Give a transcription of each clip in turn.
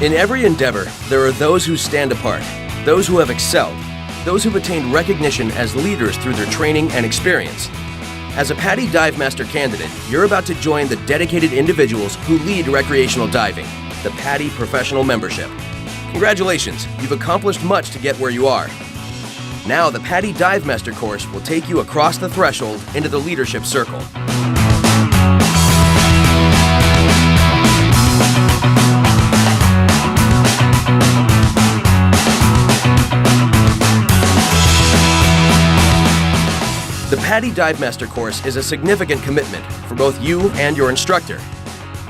In every endeavor, there are those who stand apart, those who have excelled, those who've attained recognition as leaders through their training and experience. As a PADI Dive Master candidate, you're about to join the dedicated individuals who lead recreational diving, the PADI Professional Membership. Congratulations, you've accomplished much to get where you are. Now the PADI Dive Master course will take you across the threshold into the leadership circle. The PADI Dive Master course is a significant commitment for both you and your instructor.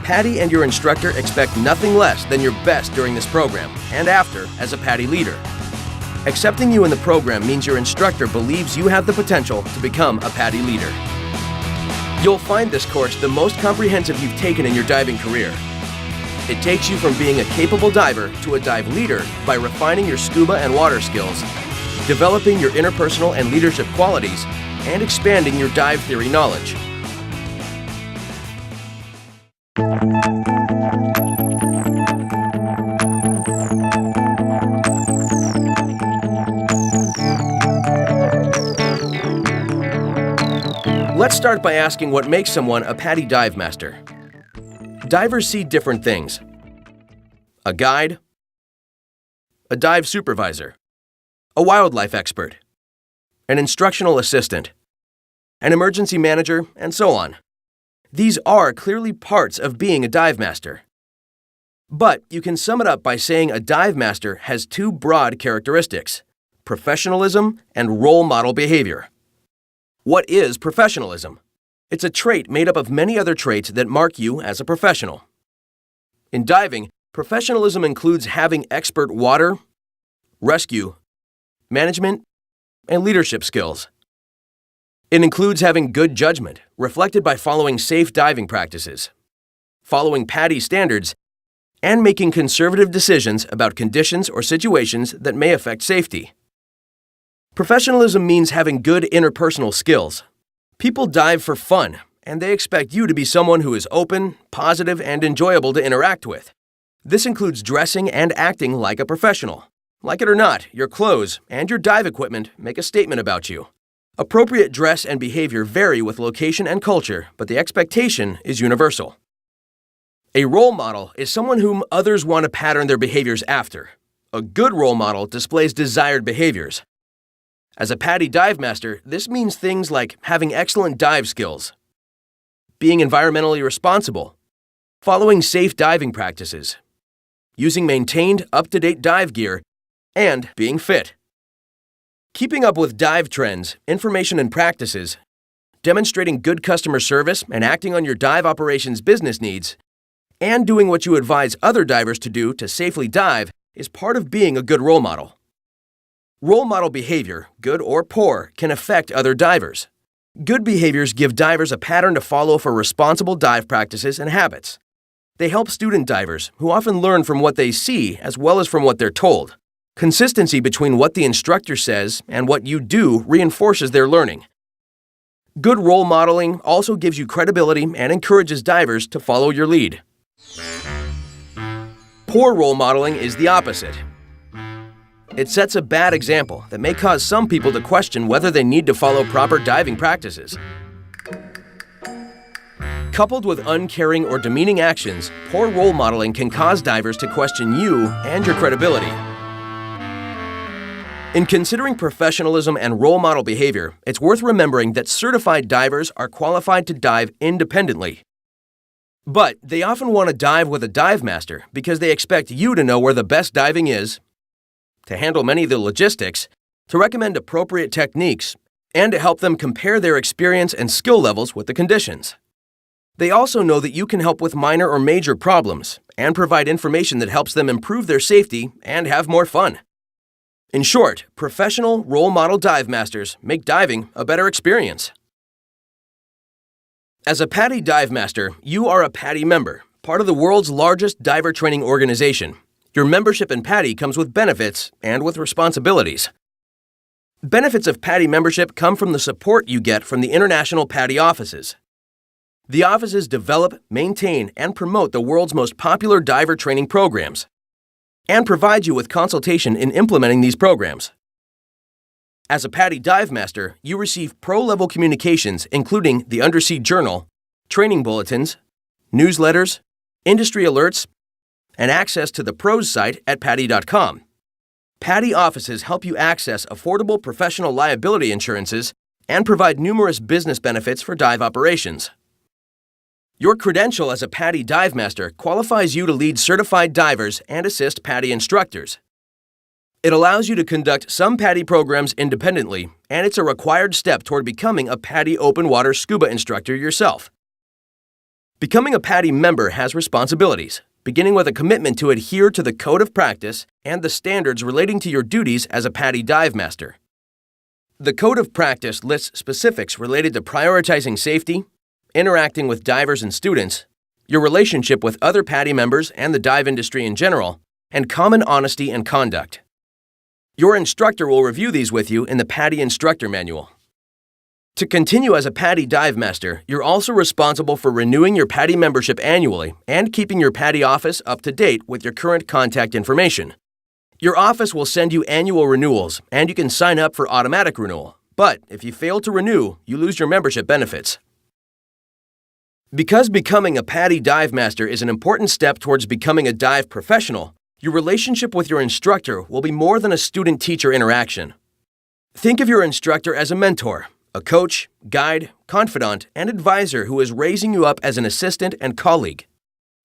PADI and your instructor expect nothing less than your best during this program and after as a PADI leader. Accepting you in the program means your instructor believes you have the potential to become a PADI leader. You'll find this course the most comprehensive you've taken in your diving career. It takes you from being a capable diver to a dive leader by refining your scuba and water skills, developing your interpersonal and leadership qualities, and expanding your dive theory knowledge. Let's start by asking what makes someone a PADI Dive Master. Divers see different things: a guide, a dive supervisor, a wildlife expert, an instructional assistant, an emergency manager, and so on. These are clearly parts of being a dive master. But you can sum it up by saying a dive master has two broad characteristics: professionalism and role model behavior. What is professionalism? It's a trait made up of many other traits that mark you as a professional. In diving, professionalism includes having expert water, rescue, management, and leadership skills. It includes having good judgment, reflected by following safe diving practices, following PADI standards, and making conservative decisions about conditions or situations that may affect safety. Professionalism means having good interpersonal skills. People dive for fun, and they expect you to be someone who is open, positive, and enjoyable to interact with. This includes dressing and acting like a professional. Like it or not, your clothes and your dive equipment make a statement about you. Appropriate dress and behavior vary with location and culture, but the expectation is universal. A role model is someone whom others want to pattern their behaviors after. A good role model displays desired behaviors. As a PADI Dive Master, this means things like having excellent dive skills, being environmentally responsible, following safe diving practices, using maintained, up-to-date dive gear, and being fit. Keeping up with dive trends, information, and practices, demonstrating good customer service and acting on your dive operations business needs, and doing what you advise other divers to do to safely dive is part of being a good role model. Role model behavior, good or poor, can affect other divers. Good behaviors give divers a pattern to follow for responsible dive practices and habits. They help student divers, who often learn from what they see as well as from what they're told. Consistency between what the instructor says and what you do reinforces their learning. Good role modeling also gives you credibility and encourages divers to follow your lead. Poor role modeling is the opposite. It sets a bad example that may cause some people to question whether they need to follow proper diving practices. Coupled with uncaring or demeaning actions, poor role modeling can cause divers to question you and your credibility. In considering professionalism and role model behavior, it's worth remembering that certified divers are qualified to dive independently. But they often want to dive with a dive master because they expect you to know where the best diving is, to handle many of the logistics, to recommend appropriate techniques, and to help them compare their experience and skill levels with the conditions. They also know that you can help with minor or major problems and provide information that helps them improve their safety and have more fun. In short, professional role model dive masters make diving a better experience. As a PADI Dive Master, you are a PADI member, part of the world's largest diver training organization. Your membership in PADI comes with benefits and with responsibilities. Benefits of PADI membership come from the support you get from the international PADI offices. The offices develop, maintain, and promote the world's most popular diver training programs. and provides you with consultation in implementing these programs. As a PADI Dive Master, you receive pro-level communications including the Undersea Journal, training bulletins, newsletters, industry alerts, and access to the pros site at PADI.com. PADI offices help you access affordable professional liability insurances and provide numerous business benefits for dive operations. Your credential as a PADI Dive Master qualifies you to lead certified divers and assist PADI instructors. It allows you to conduct some PADI programs independently, and it's a required step toward becoming a PADI open water scuba instructor yourself. Becoming a PADI member has responsibilities, beginning with a commitment to adhere to the Code of Practice and the standards relating to your duties as a PADI Dive Master. The Code of Practice lists specifics related to prioritizing safety, interacting with divers and students, your relationship with other PADI members and the dive industry in general, and common honesty and conduct. Your instructor will review these with you in the PADI Instructor Manual. To continue as a PADI Dive Master, you're also responsible for renewing your PADI membership annually and keeping your PADI office up to date with your current contact information. Your office will send you annual renewals, and you can sign up for automatic renewal. But if you fail to renew, you lose your membership benefits. Because becoming a PADI Dive Master is an important step towards becoming a dive professional, your relationship with your instructor will be more than a student-teacher interaction. Think of your instructor as a mentor, a coach, guide, confidant, and advisor who is raising you up as an assistant and colleague.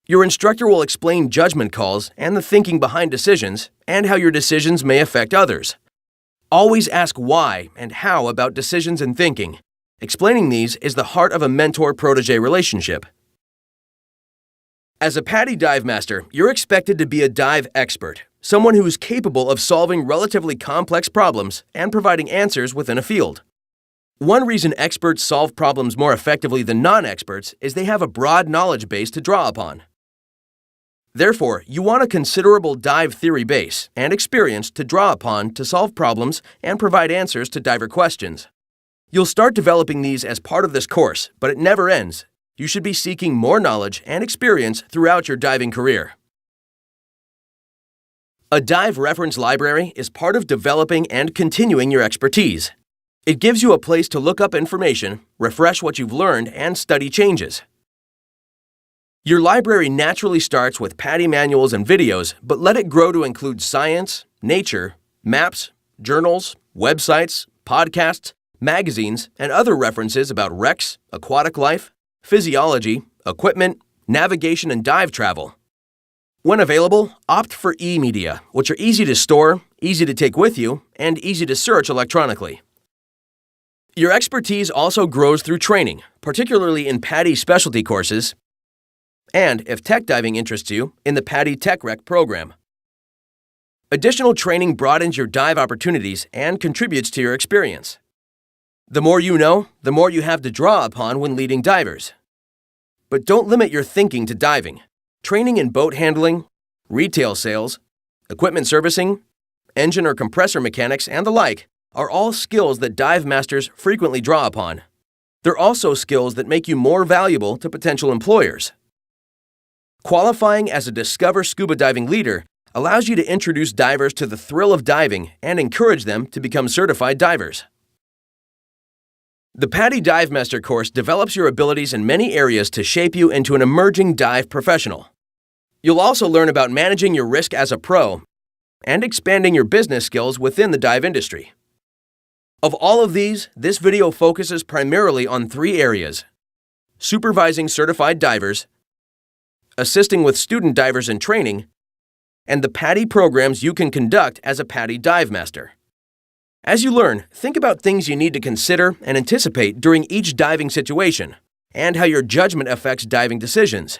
Your instructor will explain judgment calls and the thinking behind decisions and how your decisions may affect others. Always ask why and how about decisions and thinking. Explaining these is the heart of a mentor-protege relationship. As a PADI Dive Master, you're expected to be a dive expert, someone who is capable of solving relatively complex problems and providing answers within a field. One reason experts solve problems more effectively than non-experts is they have a broad knowledge base to draw upon. Therefore, you want a considerable dive theory base and experience to draw upon to solve problems and provide answers to diver questions. You'll start developing these as part of this course, but it never ends. You should be seeking more knowledge and experience throughout your diving career. A dive reference library is part of developing and continuing your expertise. It gives you a place to look up information, refresh what you've learned, and study changes. Your library naturally starts with PADI manuals and videos, but let it grow to include science, nature, maps, journals, websites, podcasts, magazines, and other references about wrecks, aquatic life, physiology, equipment, navigation, and dive travel. When available, opt for e-media, which are easy to store, easy to take with you, and easy to search electronically. Your expertise also grows through training, particularly in PADI specialty courses, and, if tech diving interests you, in the PADI Tech Rec program. Additional training broadens your dive opportunities and contributes to your experience. The more you know, the more you have to draw upon when leading divers. But don't limit your thinking to diving. Training in boat handling, retail sales, equipment servicing, engine or compressor mechanics, and the like are all skills that dive masters frequently draw upon. They're also skills that make you more valuable to potential employers. Qualifying as a Discover Scuba Diving Leader allows you to introduce divers to the thrill of diving and encourage them to become certified divers. The PADI Dive Master course develops your abilities in many areas to shape you into an emerging dive professional. You'll also learn about managing your risk as a pro and expanding your business skills within the dive industry. Of all of these, this video focuses primarily on 3 areas: supervising certified divers, assisting with student divers in training, and the PADI programs you can conduct as a PADI Dive Master. As you learn, think about things you need to consider and anticipate during each diving situation, and how your judgment affects diving decisions.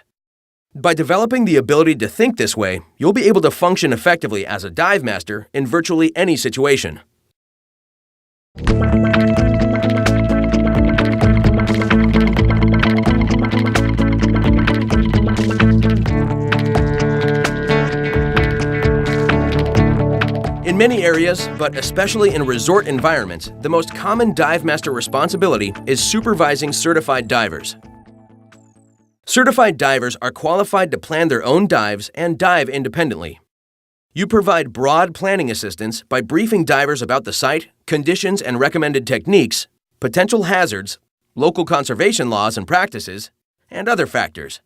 By developing the ability to think this way, you'll be able to function effectively as a dive master in virtually any situation. In many areas, but especially in resort environments, the most common dive master responsibility is supervising certified divers. Certified divers are qualified to plan their own dives and dive independently. You provide broad planning assistance by briefing divers about the site, conditions and recommended techniques, potential hazards, local conservation laws and practices, and other factors.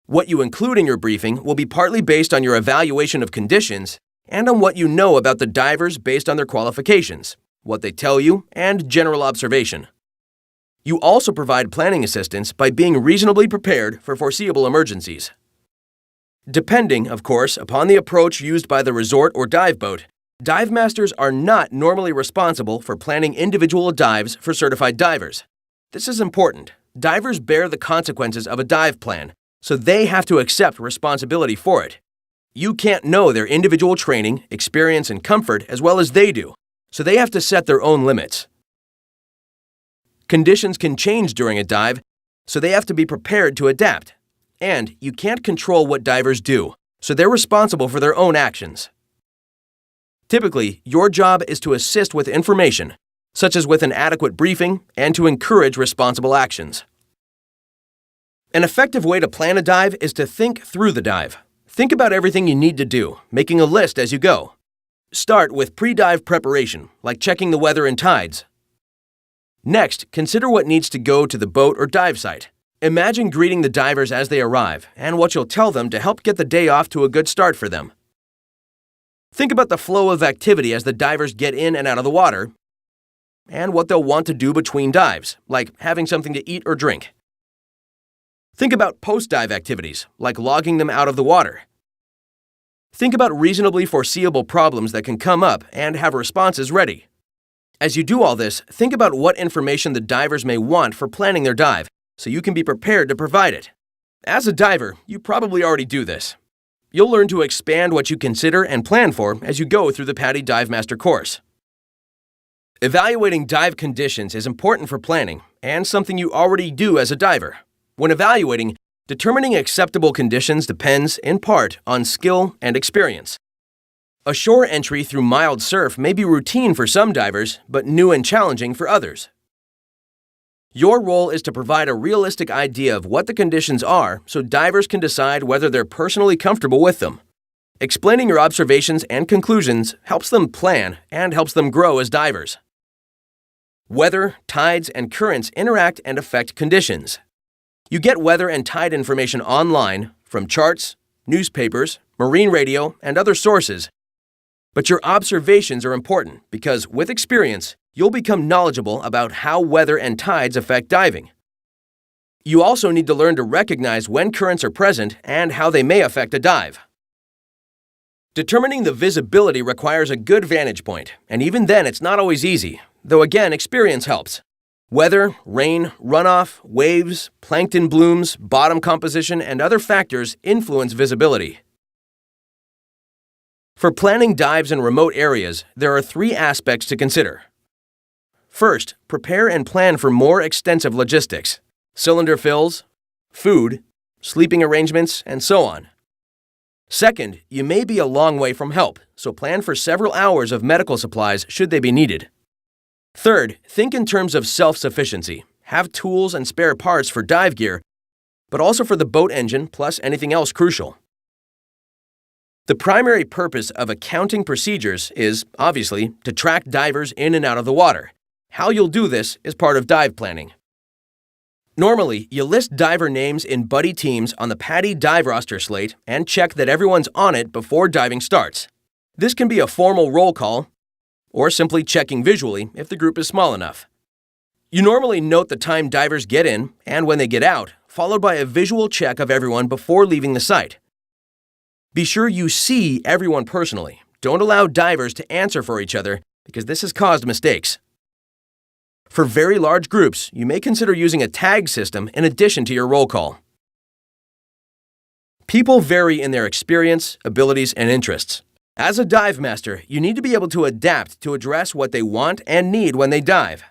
What you include in your briefing will be partly based on your evaluation of conditions and on what you know about the divers based on their qualifications, what they tell you, and general observation. You also provide planning assistance by being reasonably prepared for foreseeable emergencies. Depending, of course, upon the approach used by the resort or dive boat, dive masters are not normally responsible for planning individual dives for certified divers. This is important. Divers bear the consequences of a dive plan, so they have to accept responsibility for it. You can't know their individual training, experience, and comfort as well as they do, so they have to set their own limits. Conditions can change during a dive, so they have to be prepared to adapt. And you can't control what divers do, so they're responsible for their own actions. Typically, your job is to assist with information, such as with an adequate briefing, and to encourage responsible actions. An effective way to plan a dive is to think through the dive. Think about everything you need to do, making a list as you go. Start with pre-dive preparation, like checking the weather and tides. Next, consider what needs to go to the boat or dive site. Imagine greeting the divers as they arrive and what you'll tell them to help get the day off to a good start for them. Think about the flow of activity as the divers get in and out of the water and what they'll want to do between dives, like having something to eat or drink. Think about post-dive activities, like logging them out of the water. Think about reasonably foreseeable problems that can come up and have responses ready. As you do all this, think about what information the divers may want for planning their dive, so you can be prepared to provide it. As a diver, you probably already do this. You'll learn to expand what you consider and plan for as you go through the PADI Dive Master course. Evaluating dive conditions is important for planning and something you already do as a diver. When evaluating, determining acceptable conditions depends, in part, on skill and experience. A shore entry through mild surf may be routine for some divers, but new and challenging for others. Your role is to provide a realistic idea of what the conditions are so divers can decide whether they're personally comfortable with them. Explaining your observations and conclusions helps them plan and helps them grow as divers. Weather, tides, and currents interact and affect conditions. You get weather and tide information online from charts, newspapers, marine radio, and other sources. But your observations are important because, with experience, you'll become knowledgeable about how weather and tides affect diving. You also need to learn to recognize when currents are present and how they may affect a dive. Determining the visibility requires a good vantage point, and even then it's not always easy, though again, experience helps. Weather, rain, runoff, waves, plankton blooms, bottom composition, and other factors influence visibility. For planning dives in remote areas, there are 3 aspects to consider. First, prepare and plan for more extensive logistics: cylinder fills, food, sleeping arrangements, and so on. Second, you may be a long way from help, so plan for several hours of medical supplies should they be needed. Third, think in terms of self-sufficiency. Have tools and spare parts for dive gear, but also for the boat engine plus anything else crucial. The primary purpose of accounting procedures is, obviously, to track divers in and out of the water. How you'll do this is part of dive planning. Normally, you list diver names in buddy teams on the PADI dive roster slate and check that everyone's on it before diving starts. This can be a formal roll call, or simply checking visually if the group is small enough. You normally note the time divers get in and when they get out, followed by a visual check of everyone before leaving the site. Be sure you see everyone personally. Don't allow divers to answer for each other because this has caused mistakes. For very large groups, you may consider using a tag system in addition to your roll call. People vary in their experience, abilities, and interests. As a dive master, you need to be able to adapt to address what they want and need when they dive.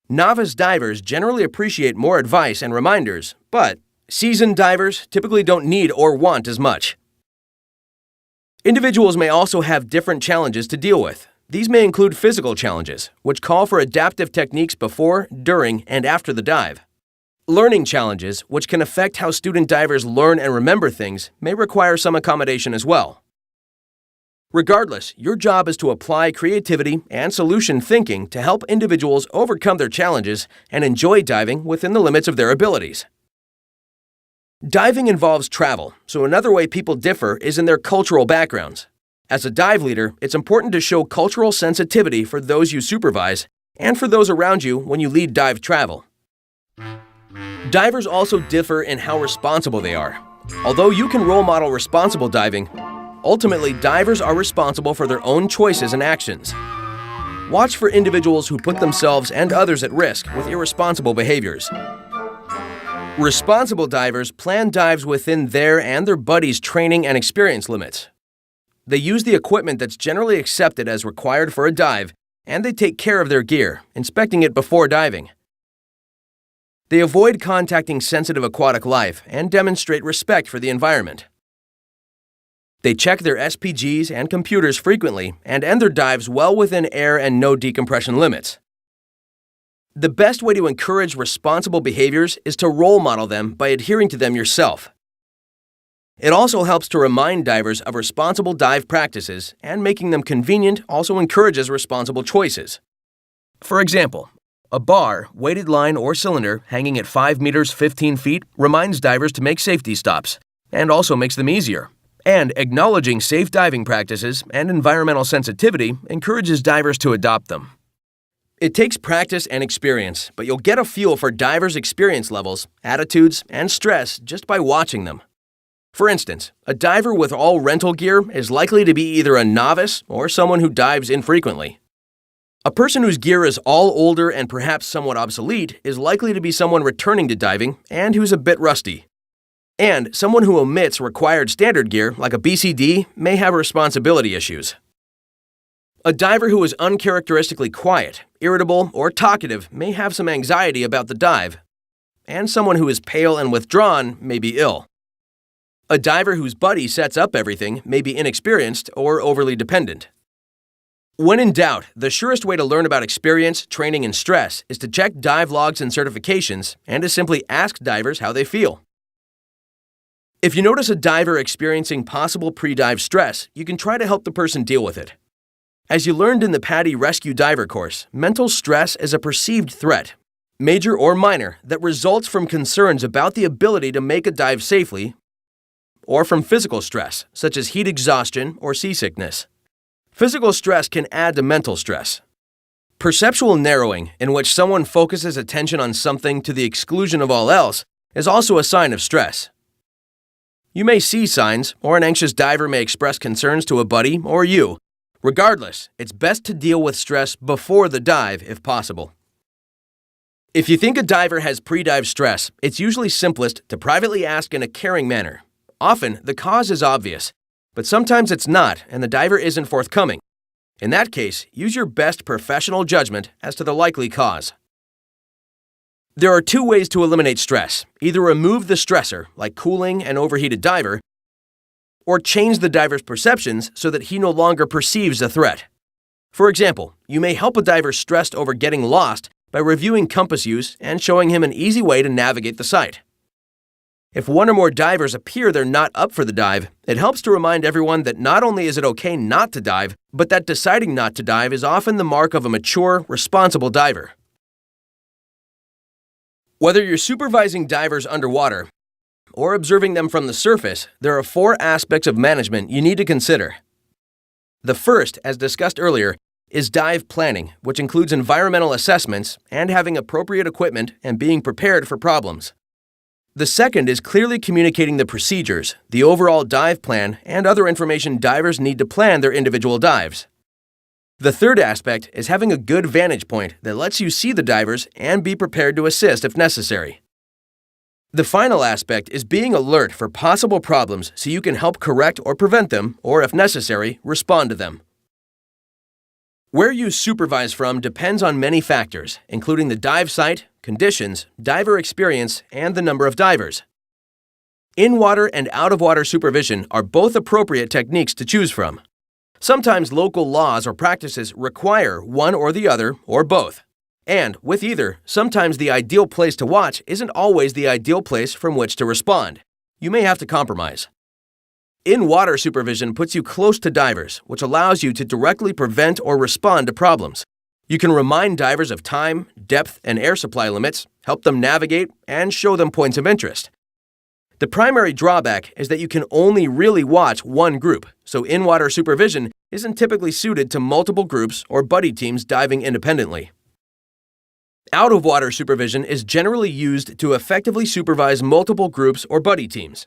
Novice divers generally appreciate more advice and reminders, but seasoned divers typically don't need or want as much. Individuals may also have different challenges to deal with. These may include physical challenges, which call for adaptive techniques before, during, and after the dive. Learning challenges, which can affect how student divers learn and remember things, may require some accommodation as well. Regardless, your job is to apply creativity and solution thinking to help individuals overcome their challenges and enjoy diving within the limits of their abilities. Diving involves travel, so another way people differ is in their cultural backgrounds. As a dive leader, it's important to show cultural sensitivity for those you supervise and for those around you when you lead dive travel. Divers also differ in how responsible they are. Although you can role model responsible diving, ultimately divers are responsible for their own choices and actions. Watch for individuals who put themselves and others at risk with irresponsible behaviors. Responsible divers plan dives within their and their buddies' training and experience limits. They use the equipment that's generally accepted as required for a dive, and they take care of their gear, inspecting it before diving. They avoid contacting sensitive aquatic life and demonstrate respect for the environment. They check their SPGs and computers frequently and end their dives well within air and no decompression limits. The best way to encourage responsible behaviors is to role model them by adhering to them yourself. It also helps to remind divers of responsible dive practices, and making them convenient also encourages responsible choices. For example, a bar, weighted line, or cylinder hanging at 5 meters 15 feet reminds divers to make safety stops, and also makes them easier. And acknowledging safe diving practices and environmental sensitivity encourages divers to adopt them. It takes practice and experience, but you'll get a feel for divers' experience levels, attitudes, and stress just by watching them. For instance, a diver with all rental gear is likely to be either a novice or someone who dives infrequently. A person whose gear is all older and perhaps somewhat obsolete is likely to be someone returning to diving and who's a bit rusty. And someone who omits required standard gear, like a BCD, may have responsibility issues. A diver who is uncharacteristically quiet, irritable, or talkative may have some anxiety about the dive. And someone who is pale and withdrawn may be ill. A diver whose buddy sets up everything may be inexperienced or overly dependent. When in doubt, the surest way to learn about experience, training, and stress is to check dive logs and certifications and to simply ask divers how they feel. If you notice a diver experiencing possible pre-dive stress, you can try to help the person deal with it. As you learned in the PADI Rescue Diver course, mental stress is a perceived threat, major or minor, that results from concerns about the ability to make a dive safely, or from physical stress, such as heat exhaustion or seasickness. Physical stress can add to mental stress. Perceptual narrowing, in which someone focuses attention on something to the exclusion of all else, is also a sign of stress. You may see signs, or an anxious diver may express concerns to a buddy or you. Regardless, it's best to deal with stress before the dive if possible. If you think a diver has pre-dive stress, it's usually simplest to privately ask in a caring manner. Often, the cause is obvious, but sometimes it's not and the diver isn't forthcoming. In that case, use your best professional judgment as to the likely cause. There are two ways to eliminate stress. Either remove the stressor, like cooling an overheated diver, or change the diver's perceptions so that he no longer perceives a threat. For example, you may help a diver stressed over getting lost by reviewing compass use and showing him an easy way to navigate the site. If one or more divers appear they're not up for the dive, it helps to remind everyone that not only is it okay not to dive, but that deciding not to dive is often the mark of a mature, responsible diver. Whether you're supervising divers underwater or observing them from the surface, there are 4 aspects of management you need to consider. The first, as discussed earlier, is dive planning, which includes environmental assessments and having appropriate equipment and being prepared for problems. The second is clearly communicating the procedures, the overall dive plan, and other information divers need to plan their individual dives. The third aspect is having a good vantage point that lets you see the divers and be prepared to assist if necessary. The final aspect is being alert for possible problems so you can help correct or prevent them, or if necessary, respond to them. Where you supervise from depends on many factors, including the dive site, conditions, diver experience, and the number of divers. In-water and out-of-water supervision are both appropriate techniques to choose from. Sometimes local laws or practices require one or the other, or both. And, with either, sometimes the ideal place to watch isn't always the ideal place from which to respond. You may have to compromise. In-water supervision puts you close to divers, which allows you to directly prevent or respond to problems. You can remind divers of time, depth, and air supply limits, help them navigate, and show them points of interest. The primary drawback is that you can only really watch one group, so in-water supervision isn't typically suited to multiple groups or buddy teams diving independently. Out-of-water supervision is generally used to effectively supervise multiple groups or buddy teams.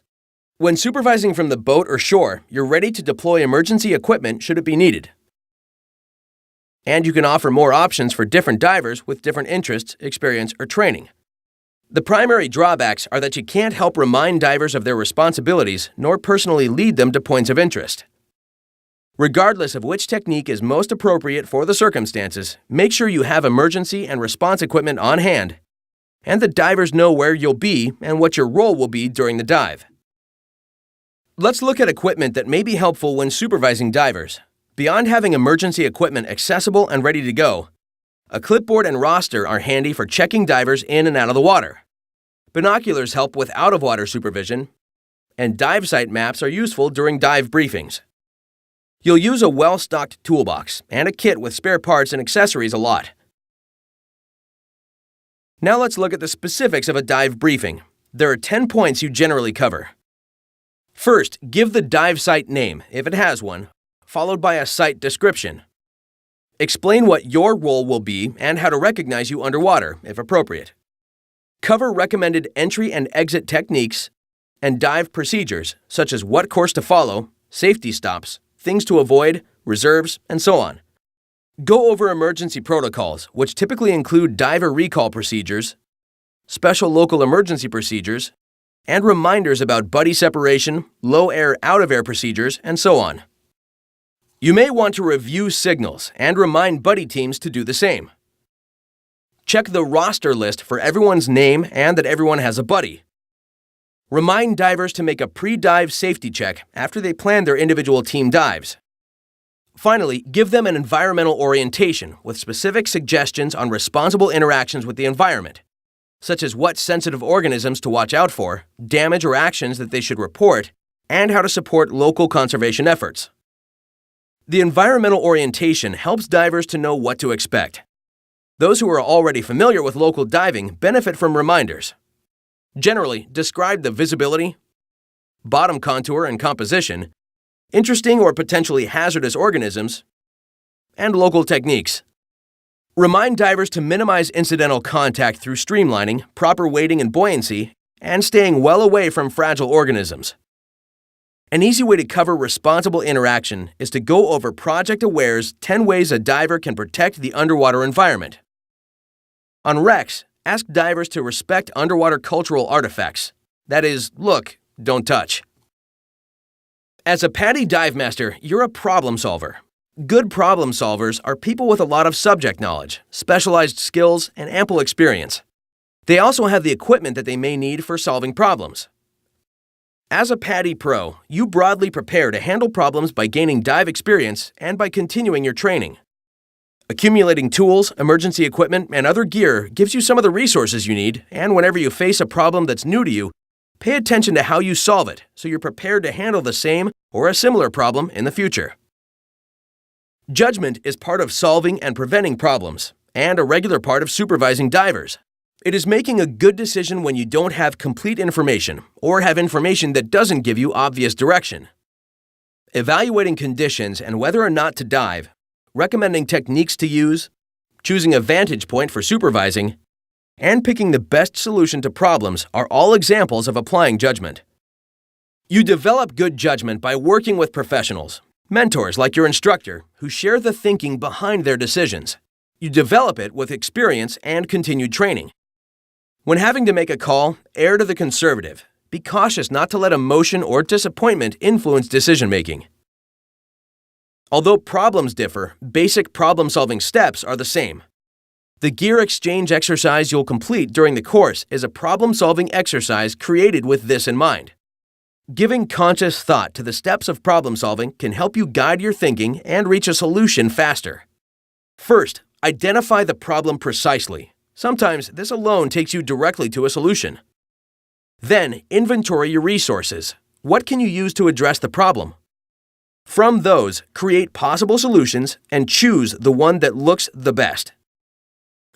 When supervising from the boat or shore, you're ready to deploy emergency equipment should it be needed. And you can offer more options for different divers with different interests, experience, or training. The primary drawbacks are that you can't help remind divers of their responsibilities nor personally lead them to points of interest. Regardless of which technique is most appropriate for the circumstances, make sure you have emergency and response equipment on hand, and the divers know where you'll be and what your role will be during the dive. Let's look at equipment that may be helpful when supervising divers. Beyond having emergency equipment accessible and ready to go, a clipboard and roster are handy for checking divers in and out of the water. Binoculars help with out-of-water supervision, and dive site maps are useful during dive briefings. You'll use a well-stocked toolbox and a kit with spare parts and accessories a lot. Now let's look at the specifics of a dive briefing. There are 10 points you generally cover. First, give the dive site name, if it has one, followed by a site description. Explain what your role will be and how to recognize you underwater, if appropriate. Cover recommended entry and exit techniques and dive procedures, such as what course to follow, safety stops, things to avoid, reserves, and so on. Go over emergency protocols, which typically include diver recall procedures, special local emergency procedures, and reminders about buddy separation, low air, out of air procedures, and so on. You may want to review signals and remind buddy teams to do the same. Check the roster list for everyone's name and that everyone has a buddy. Remind divers to make a pre-dive safety check after they plan their individual team dives. Finally, give them an environmental orientation with specific suggestions on responsible interactions with the environment, such as what sensitive organisms to watch out for, damage or actions that they should report, and how to support local conservation efforts. The environmental orientation helps divers to know what to expect. Those who are already familiar with local diving benefit from reminders. Generally, describe the visibility, bottom contour and composition, interesting or potentially hazardous organisms, and local techniques. Remind divers to minimize incidental contact through streamlining, proper weighting and buoyancy, and staying well away from fragile organisms. An easy way to cover responsible interaction is to go over Project Aware's 10 ways a diver can protect the underwater environment. On REX, ask divers to respect underwater cultural artifacts. That is, look, don't touch. As a PADI dive master, you're a problem solver. Good problem solvers are people with a lot of subject knowledge, specialized skills, and ample experience. They also have the equipment that they may need for solving problems. As a PADI pro, you broadly prepare to handle problems by gaining dive experience and by continuing your training. Accumulating tools, emergency equipment, and other gear gives you some of the resources you need, and whenever you face a problem that's new to you, pay attention to how you solve it so you're prepared to handle the same or a similar problem in the future. Judgment is part of solving and preventing problems, and a regular part of supervising divers. It is making a good decision when you don't have complete information or have information that doesn't give you obvious direction. Evaluating conditions and whether or not to dive, recommending techniques to use, choosing a vantage point for supervising, and picking the best solution to problems are all examples of applying judgment. You develop good judgment by working with professionals, mentors like your instructor, who share the thinking behind their decisions. You develop it with experience and continued training. When having to make a call, err to the conservative. Be cautious not to let emotion or disappointment influence decision-making. Although problems differ, basic problem-solving steps are the same. The gear exchange exercise you'll complete during the course is a problem-solving exercise created with this in mind. Giving conscious thought to the steps of problem-solving can help you guide your thinking and reach a solution faster. First, identify the problem precisely. Sometimes this alone takes you directly to a solution. Then, inventory your resources. What can you use to address the problem? From those, create possible solutions and choose the one that looks the best.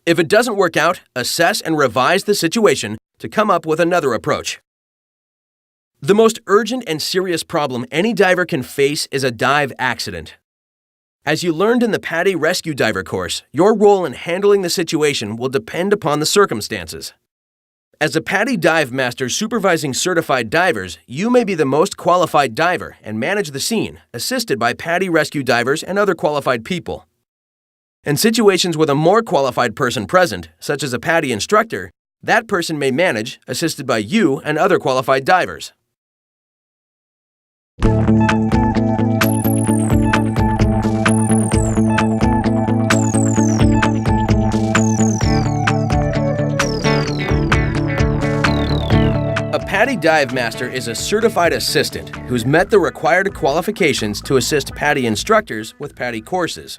If it doesn't work out, assess and revise the situation to come up with another approach. The most urgent and serious problem any diver can face is a dive accident. As you learned in the PADI Rescue Diver course, your role in handling the situation will depend upon the circumstances. As a PADI Dive Master supervising certified divers, you may be the most qualified diver and manage the scene, assisted by PADI rescue divers and other qualified people. In situations with a more qualified person present, such as a PADI instructor, that person may manage, assisted by you and other qualified divers. A PADI Dive Master is a certified assistant who's met the required qualifications to assist PADI instructors with PADI courses.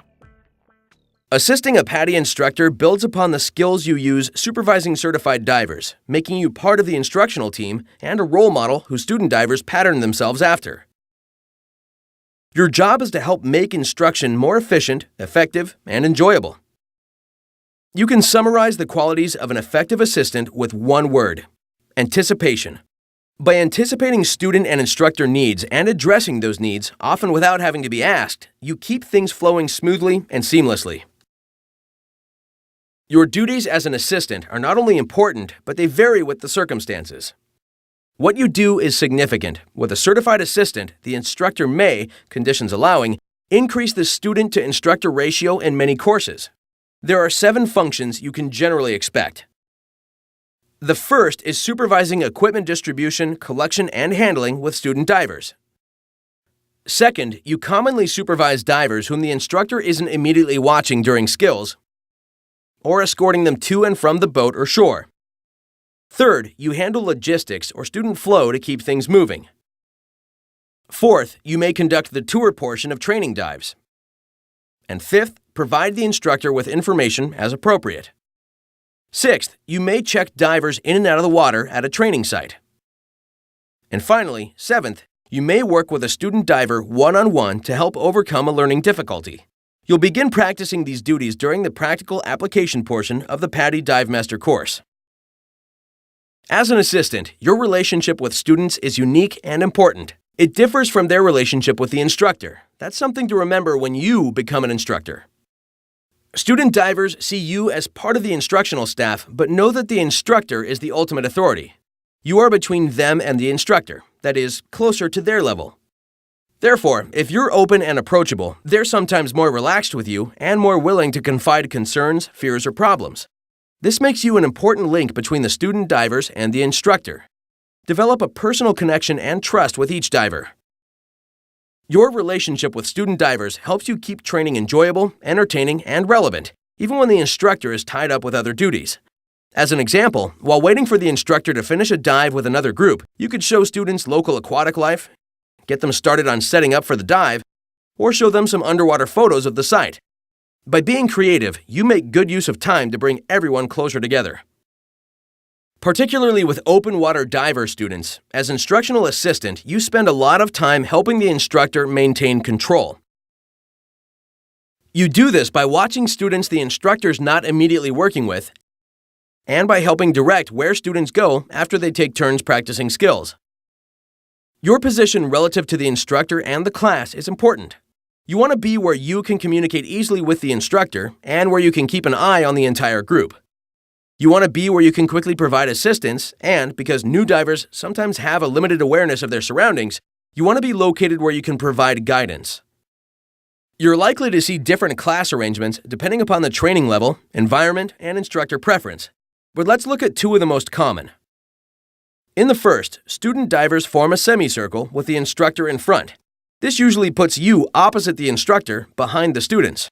Assisting a PADI instructor builds upon the skills you use supervising certified divers, making you part of the instructional team and a role model who student divers pattern themselves after. Your job is to help make instruction more efficient, effective, and enjoyable. You can summarize the qualities of an effective assistant with one word: anticipation. By anticipating student and instructor needs and addressing those needs, often without having to be asked, you keep things flowing smoothly and seamlessly. Your duties as an assistant are not only important, but they vary with the circumstances. What you do is significant. With a certified assistant, the instructor may, conditions allowing, increase the student to instructor ratio in many courses. There are 7 functions you can generally expect. The first is supervising equipment distribution, collection, and handling with student divers. Second, you commonly supervise divers whom the instructor isn't immediately watching during skills or escorting them to and from the boat or shore. Third, you handle logistics or student flow to keep things moving. Fourth, you may conduct the tour portion of training dives. And fifth, provide the instructor with information as appropriate. Sixth, you may check divers in and out of the water at a training site. And finally, seventh, you may work with a student diver one-on-one to help overcome a learning difficulty. You'll begin practicing these duties during the practical application portion of the PADI Dive Master course. As an assistant, your relationship with students is unique and important. It differs from their relationship with the instructor. That's something to remember when you become an instructor. Student divers see you as part of the instructional staff, but know that the instructor is the ultimate authority. You are between them and the instructor, that is, closer to their level. Therefore, if you're open and approachable, they're sometimes more relaxed with you and more willing to confide concerns, fears, or problems. This makes you an important link between the student divers and the instructor. Develop a personal connection and trust with each diver. Your relationship with student divers helps you keep training enjoyable, entertaining, and relevant, even when the instructor is tied up with other duties. As an example, while waiting for the instructor to finish a dive with another group, you could show students local aquatic life, get them started on setting up for the dive, or show them some underwater photos of the site. By being creative, you make good use of time to bring everyone closer together. Particularly with open water diver students, as instructional assistant, you spend a lot of time helping the instructor maintain control. You do this by watching students the instructor's not immediately working with, and by helping direct where students go after they take turns practicing skills. Your position relative to the instructor and the class is important. You want to be where you can communicate easily with the instructor and where you can keep an eye on the entire group. You want to be where you can quickly provide assistance, and because new divers sometimes have a limited awareness of their surroundings, you want to be located where you can provide guidance. You're likely to see different class arrangements depending upon the training level, environment, and instructor preference. But let's look at 2 of the most common. In the first, student divers form a semicircle with the instructor in front. This usually puts you opposite the instructor, behind the students.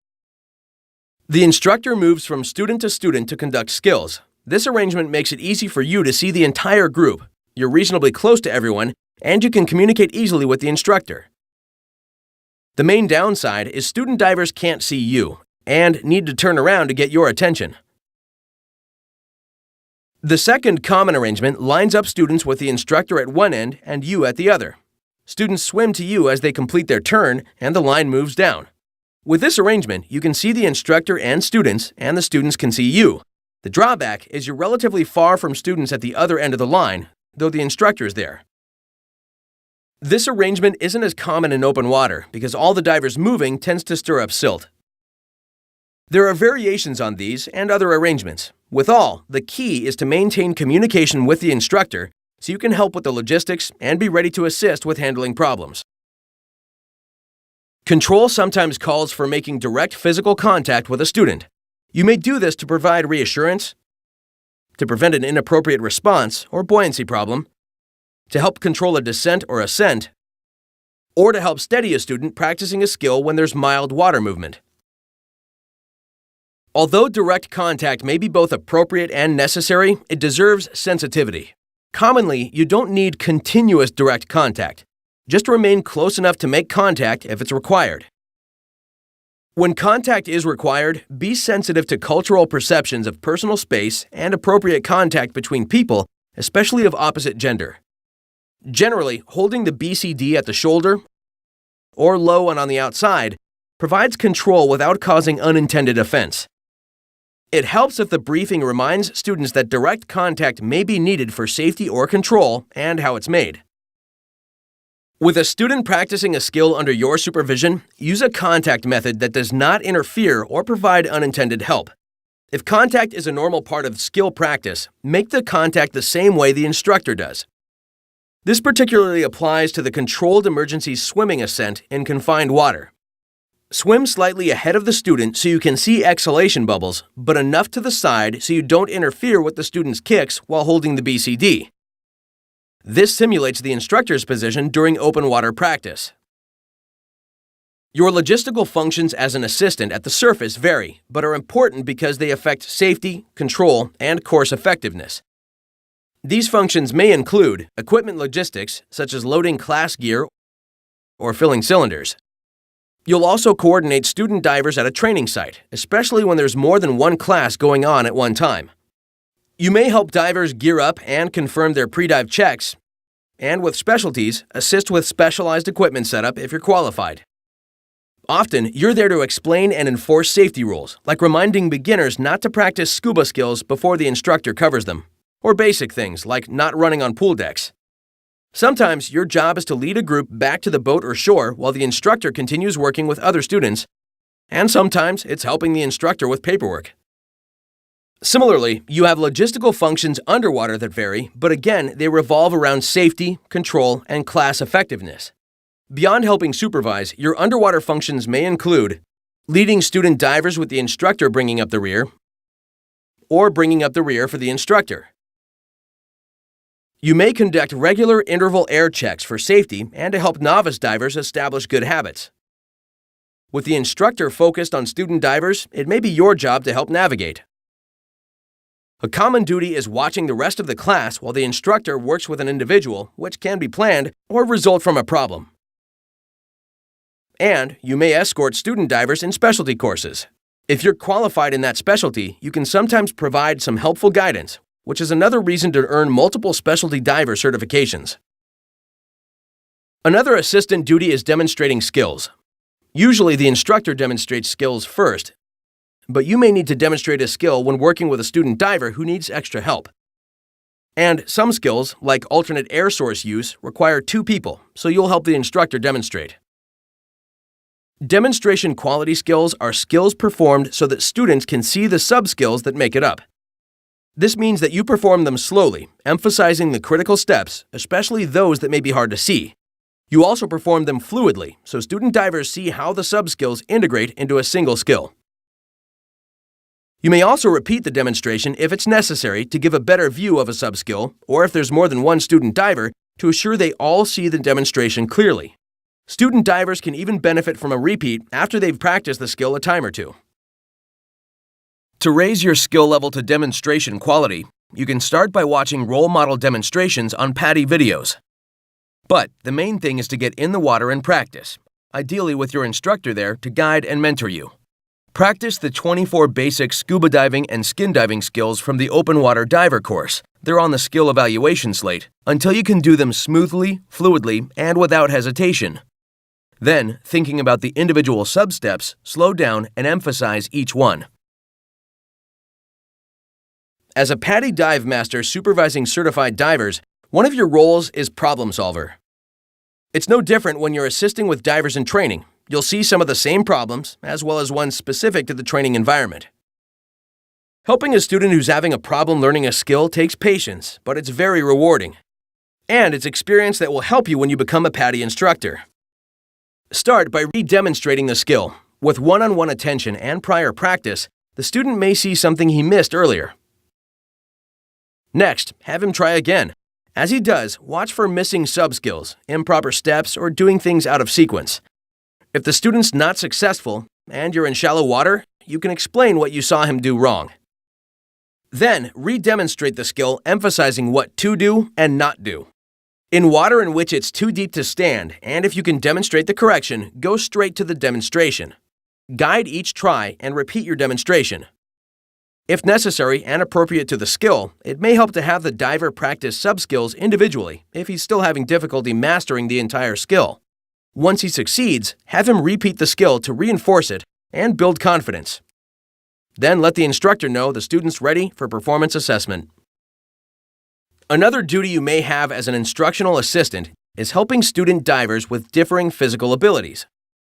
The instructor moves from student to conduct skills. This arrangement makes it easy for you to see the entire group. You're reasonably close to everyone, and you can communicate easily with the instructor. The main downside is student divers can't see you and need to turn around to get your attention. The second common arrangement lines up students with the instructor at one end and you at the other. Students swim to you as they complete their turn, and the line moves down. With this arrangement, you can see the instructor and the students can see you. The drawback is you're relatively far from students at the other end of the line, though the instructor is there. This arrangement isn't as common in open water because all the divers moving tends to stir up silt. There are variations on these and other arrangements. With all, the key is to maintain communication with the instructor so you can help with the logistics and be ready to assist with handling problems. Control sometimes calls for making direct physical contact with a student. You may do this to provide reassurance, to prevent an inappropriate response or buoyancy problem, to help control a descent or ascent, or to help steady a student practicing a skill when there's mild water movement. Although direct contact may be both appropriate and necessary, it deserves sensitivity. Commonly, you don't need continuous direct contact. Just remain close enough to make contact if it's required. When contact is required, be sensitive to cultural perceptions of personal space and appropriate contact between people, especially of opposite gender. Generally, holding the BCD at the shoulder or low and on the outside provides control without causing unintended offense. It helps if the briefing reminds students that direct contact may be needed for safety or control and how it's made. With a student practicing a skill under your supervision, use a contact method that does not interfere or provide unintended help. If contact is a normal part of skill practice, make the contact the same way the instructor does. This particularly applies to the controlled emergency swimming ascent in confined water. Swim slightly ahead of the student so you can see exhalation bubbles, but enough to the side so you don't interfere with the student's kicks while holding the BCD. This simulates the instructor's position during open water practice. Your logistical functions as an assistant at the surface vary, but are important because they affect safety, control, and course effectiveness. These functions may include equipment logistics, such as loading class gear or filling cylinders. You'll also coordinate student divers at a training site, especially when there's more than one class going on at one time. You may help divers gear up and confirm their pre-dive checks, and with specialties, assist with specialized equipment setup if you're qualified. Often, you're there to explain and enforce safety rules, like reminding beginners not to practice scuba skills before the instructor covers them, or basic things like not running on pool decks. Sometimes your job is to lead a group back to the boat or shore while the instructor continues working with other students, and sometimes it's helping the instructor with paperwork. Similarly, you have logistical functions underwater that vary, but again, they revolve around safety, control, and class effectiveness. Beyond helping supervise, your underwater functions may include leading student divers with the instructor bringing up the rear, or bringing up the rear for the instructor. You may conduct regular interval air checks for safety and to help novice divers establish good habits. With the instructor focused on student divers, it may be your job to help navigate. A common duty is watching the rest of the class while the instructor works with an individual, which can be planned or result from a problem. And you may escort student divers in specialty courses. If you're qualified in that specialty, you can sometimes provide some helpful guidance, which is another reason to earn multiple specialty diver certifications. Another assistant duty is demonstrating skills. Usually the instructor demonstrates skills first, but you may need to demonstrate a skill when working with a student diver who needs extra help. And some skills, like alternate air source use, require two people, so you'll help the instructor demonstrate. Demonstration quality skills are skills performed so that students can see the sub-skills that make it up. This means that you perform them slowly, emphasizing the critical steps, especially those that may be hard to see. You also perform them fluidly, so student divers see how the sub-skills integrate into a single skill. You may also repeat the demonstration if it's necessary to give a better view of a sub-skill, or if there's more than one student diver, to assure they all see the demonstration clearly. Student divers can even benefit from a repeat after they've practiced the skill a time or two. To raise your skill level to demonstration quality, you can start by watching role model demonstrations on PADI videos. But the main thing is to get in the water and practice, ideally with your instructor there to guide and mentor you. Practice the 24 basic scuba diving and skin diving skills from the Open Water Diver course. They're on the skill evaluation slate until you can do them smoothly, fluidly, and without hesitation. Then, thinking about the individual sub-steps, slow down and emphasize each one. As a PADI Dive Master supervising certified divers, one of your roles is problem solver. It's no different when you're assisting with divers in training. You'll see some of the same problems, as well as ones specific to the training environment. Helping a student who's having a problem learning a skill takes patience, but it's very rewarding. And it's experience that will help you when you become a PADI instructor. Start by re-demonstrating the skill. With one-on-one attention and prior practice, the student may see something he missed earlier. Next, have him try again. As he does, watch for missing sub-skills, improper steps, or doing things out of sequence. If the student's not successful, and you're in shallow water, you can explain what you saw him do wrong. Then, re-demonstrate the skill, emphasizing what to do and not do. In water in which it's too deep to stand, and if you can demonstrate the correction, go straight to the demonstration. Guide each try and repeat your demonstration. If necessary and appropriate to the skill, it may help to have the diver practice sub-skills individually if he's still having difficulty mastering the entire skill. Once he succeeds, have him repeat the skill to reinforce it and build confidence. Then let the instructor know the student's ready for performance assessment. Another duty you may have as an instructional assistant is helping student divers with differing physical abilities.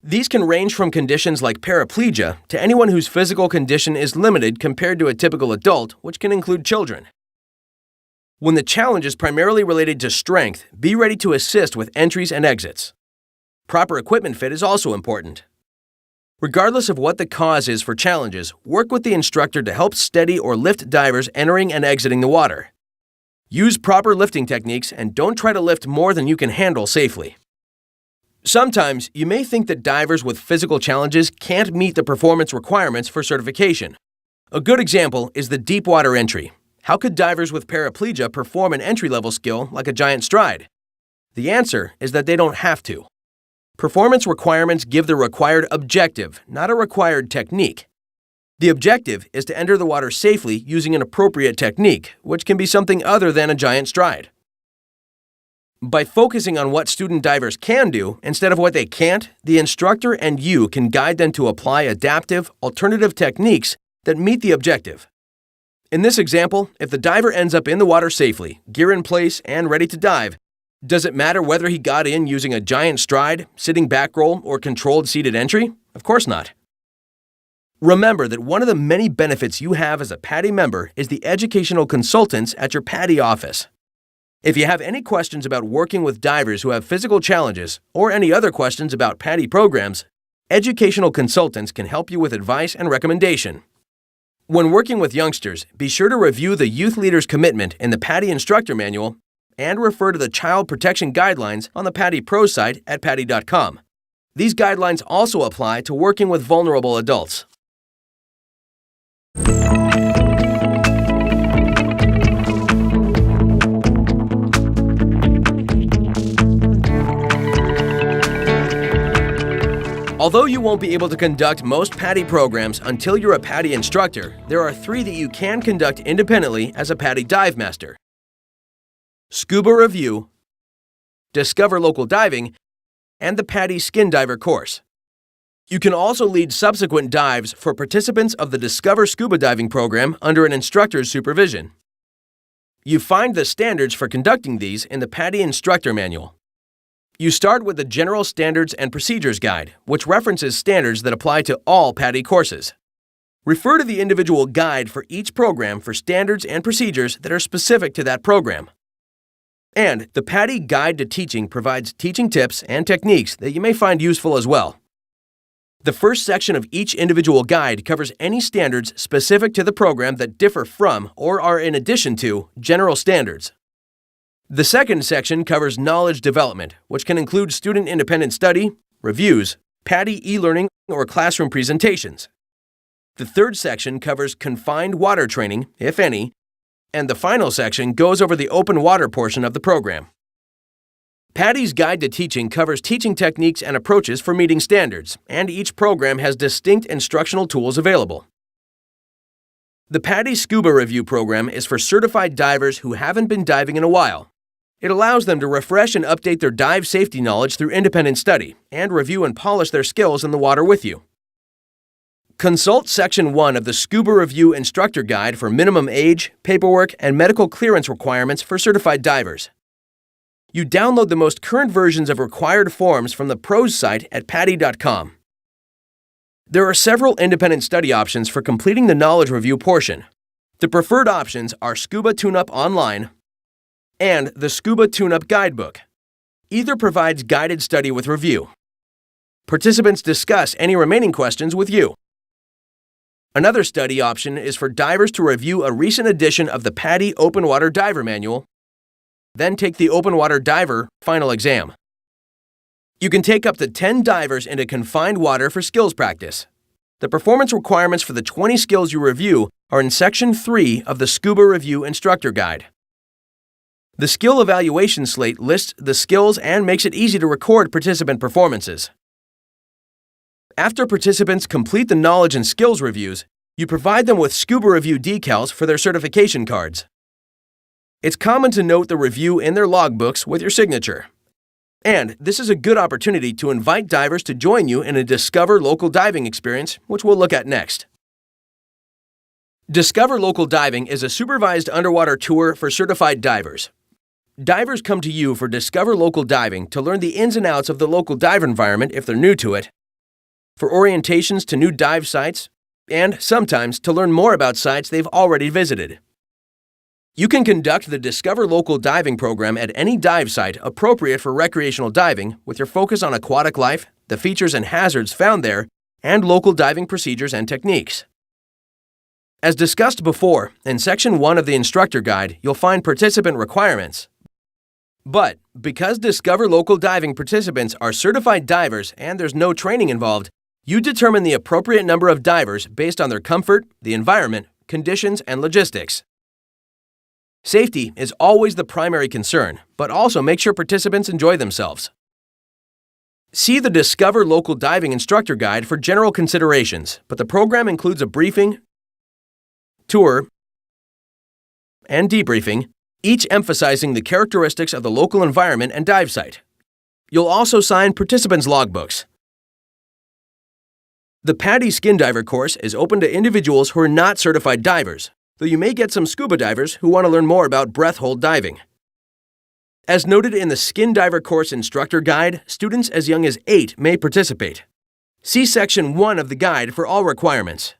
These can range from conditions like paraplegia to anyone whose physical condition is limited compared to a typical adult, which can include children. When the challenge is primarily related to strength, be ready to assist with entries and exits. Proper equipment fit is also important. Regardless of what the cause is for challenges, work with the instructor to help steady or lift divers entering and exiting the water. Use proper lifting techniques and don't try to lift more than you can handle safely. Sometimes, you may think that divers with physical challenges can't meet the performance requirements for certification. A good example is the deep water entry. How could divers with paraplegia perform an entry-level skill like a giant stride? The answer is that they don't have to. Performance requirements give the required objective, not a required technique. The objective is to enter the water safely using an appropriate technique, which can be something other than a giant stride. By focusing on what student divers can do instead of what they can't, the instructor and you can guide them to apply adaptive, alternative techniques that meet the objective. In this example, if the diver ends up in the water safely, gear in place, and ready to dive, does it matter whether he got in using a giant stride, sitting back roll, or controlled seated entry? Of course not. Remember that one of the many benefits you have as a PADI member is the educational consultants at your PADI office. If you have any questions about working with divers who have physical challenges or any other questions about PADI programs, educational consultants can help you with advice and recommendation. When working with youngsters, be sure to review the Youth Leader's Commitment in the PADI Instructor Manual and refer to the Child Protection Guidelines on the PADI Pro site at PADI.com. These guidelines also apply to working with vulnerable adults. Although you won't be able to conduct most PADI programs until you're a PADI instructor, there are 3 that you can conduct independently as a PADI Dive Master: Scuba Review, Discover Local Diving, and the PADI Skin Diver course. You can also lead subsequent dives for participants of the Discover Scuba Diving program under an instructor's supervision. You find the standards for conducting these in the PADI Instructor Manual. You start with the General Standards and Procedures Guide, which references standards that apply to all PADI courses. Refer to the individual guide for each program for standards and procedures that are specific to that program. And the PADI Guide to Teaching provides teaching tips and techniques that you may find useful as well. The first section of each individual guide covers any standards specific to the program that differ from or are in addition to general standards. The second section covers knowledge development, which can include student independent study, reviews, PADI e-learning, or classroom presentations. The third section covers confined water training, if any, and the final section goes over the open water portion of the program. PADI's Guide to Teaching covers teaching techniques and approaches for meeting standards, and each program has distinct instructional tools available. The PADI Scuba Review program is for certified divers who haven't been diving in a while. It allows them to refresh and update their dive safety knowledge through independent study and review and polish their skills in the water with you. Consult Section 1 of the Scuba Review Instructor Guide for minimum age, paperwork, and medical clearance requirements for certified divers. You download the most current versions of required forms from the PROS site at PADI.com. There are several independent study options for completing the knowledge review portion. The preferred options are Scuba Tune-Up Online and the Scuba Tune-Up Guidebook. Either provides guided study with review. Participants discuss any remaining questions with you. Another study option is for divers to review a recent edition of the PADI Open Water Diver Manual, then take the Open Water Diver final exam. You can take up to 10 divers into confined water for skills practice. The performance requirements for the 20 skills you review are in Section 3 of the Scuba Review Instructor Guide. The skill evaluation slate lists the skills and makes it easy to record participant performances. After participants complete the knowledge and skills reviews, you provide them with Scuba Review decals for their certification cards. It's common to note the review in their logbooks with your signature. And this is a good opportunity to invite divers to join you in a Discover Local Diving experience, which we'll look at next. Discover Local Diving is a supervised underwater tour for certified divers. Divers come to you for Discover Local Diving to learn the ins and outs of the local dive environment if they're new to it, for orientations to new dive sites, and sometimes to learn more about sites they've already visited. You can conduct the Discover Local Diving program at any dive site appropriate for recreational diving with your focus on aquatic life, the features and hazards found there, and local diving procedures and techniques. As discussed before, in Section 1 of the Instructor Guide, you'll find participant requirements. But because Discover Local Diving participants are certified divers and there's no training involved, you determine the appropriate number of divers based on their comfort, the environment, conditions, and logistics. Safety is always the primary concern, but also make sure participants enjoy themselves. See the Discover Local Diving Instructor Guide for general considerations, but the program includes a briefing, tour, and debriefing, each emphasizing the characteristics of the local environment and dive site. You'll also sign participants' logbooks. The PADI Skin Diver course is open to individuals who are not certified divers, though you may get some scuba divers who want to learn more about breath hold diving. As noted in the Skin Diver Course Instructor Guide, students as young as 8 may participate. See Section 1 of the guide for all requirements.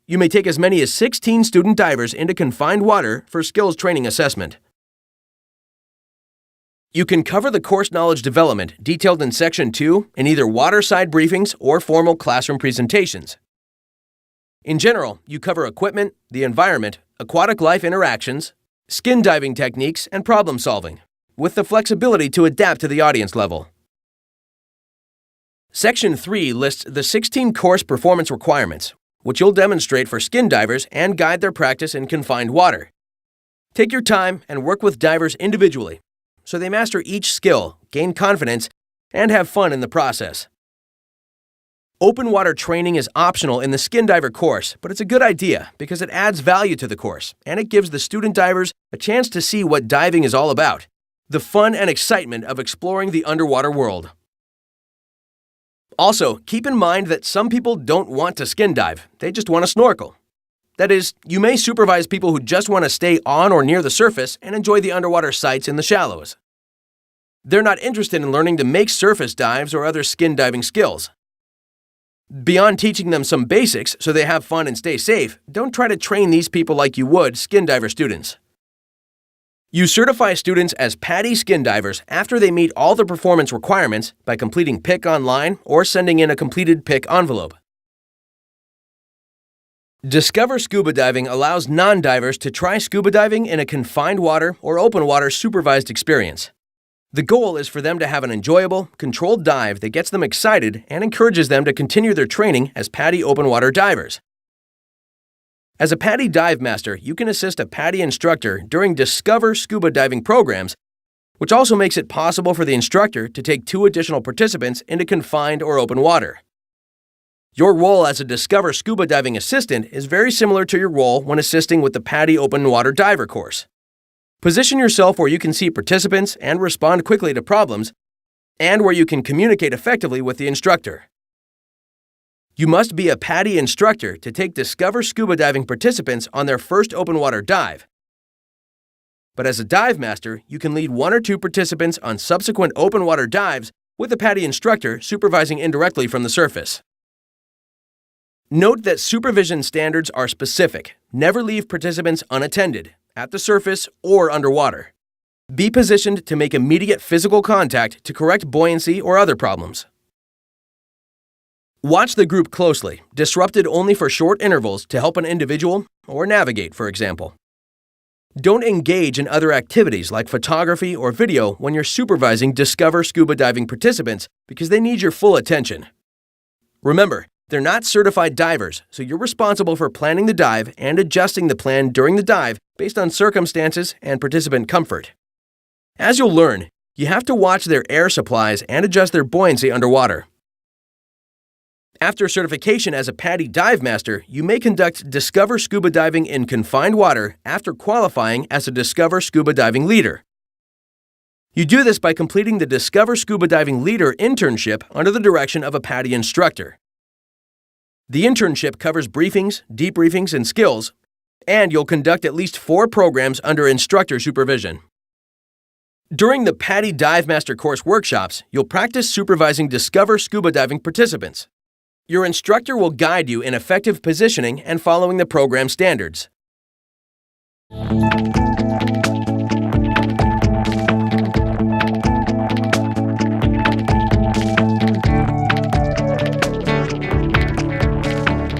You may take as many as 16 student divers into confined water for skills training assessment. You can cover the course knowledge development detailed in Section 2 in either waterside briefings or formal classroom presentations. In general, you cover equipment, the environment, aquatic life interactions, skin diving techniques, and problem solving, with the flexibility to adapt to the audience level. Section 3 lists the 16 course performance requirements, which you'll demonstrate for skin divers and guide their practice in confined water. Take your time and work with divers individually, so they master each skill, gain confidence, and have fun in the process. Open water training is optional in the Skin Diver course, but it's a good idea because it adds value to the course and it gives the student divers a chance to see what diving is all about, the fun and excitement of exploring the underwater world. Also, keep in mind that some people don't want to skin dive, they just want to snorkel. That is, you may supervise people who just want to stay on or near the surface and enjoy the underwater sights in the shallows. They're not interested in learning to make surface dives or other skin diving skills. Beyond teaching them some basics so they have fun and stay safe, don't try to train these people like you would skin diver students. You certify students as PADI skin divers after they meet all the performance requirements by completing PIC online or sending in a completed PIC envelope. Discover Scuba Diving allows non-divers to try scuba diving in a confined water or open water supervised experience. The goal is for them to have an enjoyable, controlled dive that gets them excited and encourages them to continue their training as PADI open water divers. As a PADI dive master, you can assist a PADI instructor during Discover Scuba Diving programs which also makes it possible for the instructor to take 2 additional participants into confined or open water. Your role as a Discover Scuba Diving assistant is very similar to your role when assisting with the PADI Open Water Diver course. Position yourself where you can see participants and respond quickly to problems, and where you can communicate effectively with the instructor. You must be a PADI instructor to take Discover Scuba Diving participants on their first open water dive. But as a dive master, you can lead 1 or 2 participants on subsequent open water dives with a PADI instructor supervising indirectly from the surface. Note that supervision standards are specific. Never leave participants unattended, at the surface or underwater. Be positioned to make immediate physical contact to correct buoyancy or other problems. Watch the group closely, disrupted only for short intervals to help an individual or navigate, for example. Don't engage in other activities like photography or video when you're supervising Discover Scuba Diving participants because they need your full attention. Remember, they're not certified divers, so you're responsible for planning the dive and adjusting the plan during the dive based on circumstances and participant comfort. As you'll learn, you have to watch their air supplies and adjust their buoyancy underwater. After certification as a PADI Dive Master, you may conduct Discover Scuba Diving in confined water after qualifying as a Discover Scuba Diving Leader. You do this by completing the Discover Scuba Diving Leader internship under the direction of a PADI instructor. The internship covers briefings, debriefings, and skills, and you'll conduct at least 4 programs under instructor supervision. During the PADI Dive Master course workshops, you'll practice supervising Discover Scuba Diving participants. Your instructor will guide you in effective positioning and following the program standards.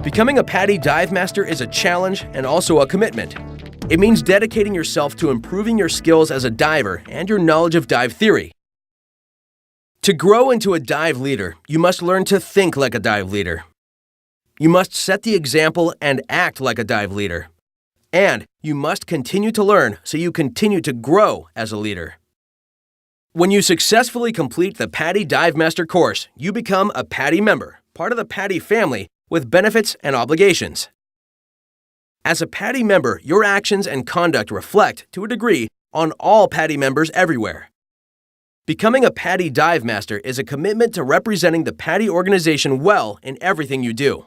Becoming a PADI Dive Master is a challenge and also a commitment. It means dedicating yourself to improving your skills as a diver and your knowledge of dive theory. To grow into a dive leader, you must learn to think like a dive leader. You must set the example and act like a dive leader. And you must continue to learn so you continue to grow as a leader. When you successfully complete the PADI Dive Master course, you become a PADI member, part of the PADI family, with benefits and obligations. As a PADI member, your actions and conduct reflect, to a degree, on all PADI members everywhere. Becoming a PADI Dive Master is a commitment to representing the PADI organization well in everything you do.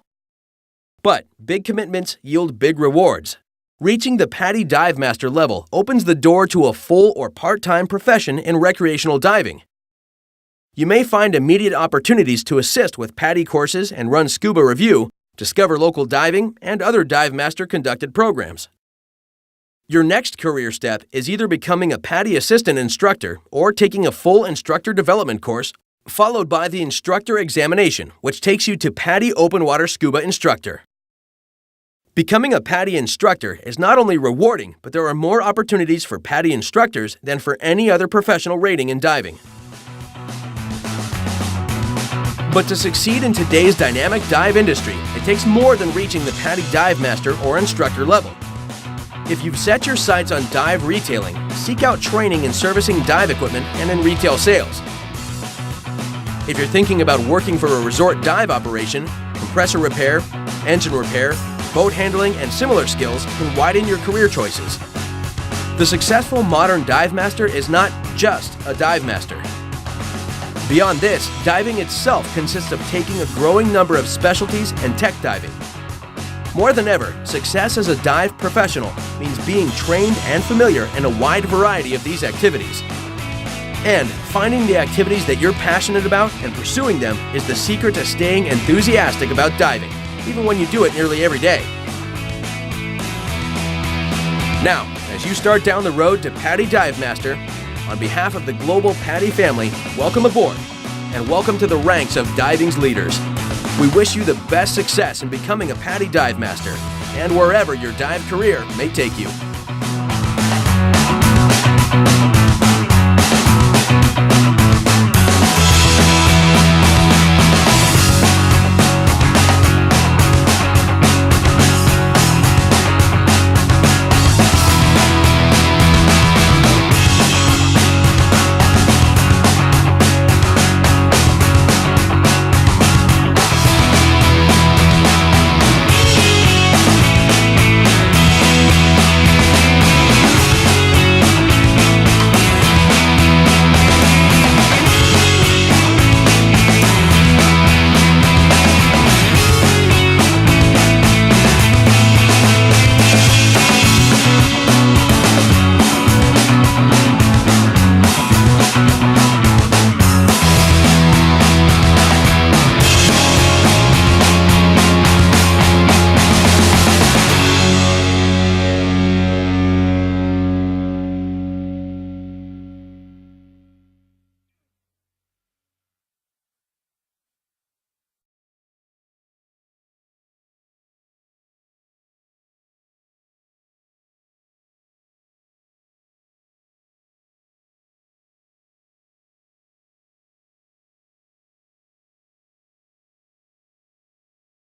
But big commitments yield big rewards. Reaching the PADI Dive Master level opens the door to a full or part-time profession in recreational diving. You may find immediate opportunities to assist with PADI courses and run scuba review, discover local diving, and other Dive Master conducted programs. Your next career step is either becoming a PADI assistant instructor or taking a full instructor development course, followed by the instructor examination, which takes you to PADI Open Water Scuba Instructor. Becoming a PADI instructor is not only rewarding, but there are more opportunities for PADI instructors than for any other professional rating in diving. But to succeed in today's dynamic dive industry, it takes more than reaching the PADI Dive Master or instructor level. If you've set your sights on dive retailing, seek out training in servicing dive equipment and in retail sales. If you're thinking about working for a resort dive operation, compressor repair, engine repair, boat handling, and similar skills can widen your career choices. The successful modern dive master is not just a dive master. Beyond this, diving itself consists of taking a growing number of specialties and tech diving. More than ever, success as a dive professional means being trained and familiar in a wide variety of these activities. And finding the activities that you're passionate about and pursuing them is the secret to staying enthusiastic about diving, even when you do it nearly every day. Now, as you start down the road to PADI Dive Master, on behalf of the global PADI family, welcome aboard and welcome to the ranks of diving's leaders. We wish you the best success in becoming a PADI Dive Master and wherever your dive career may take you.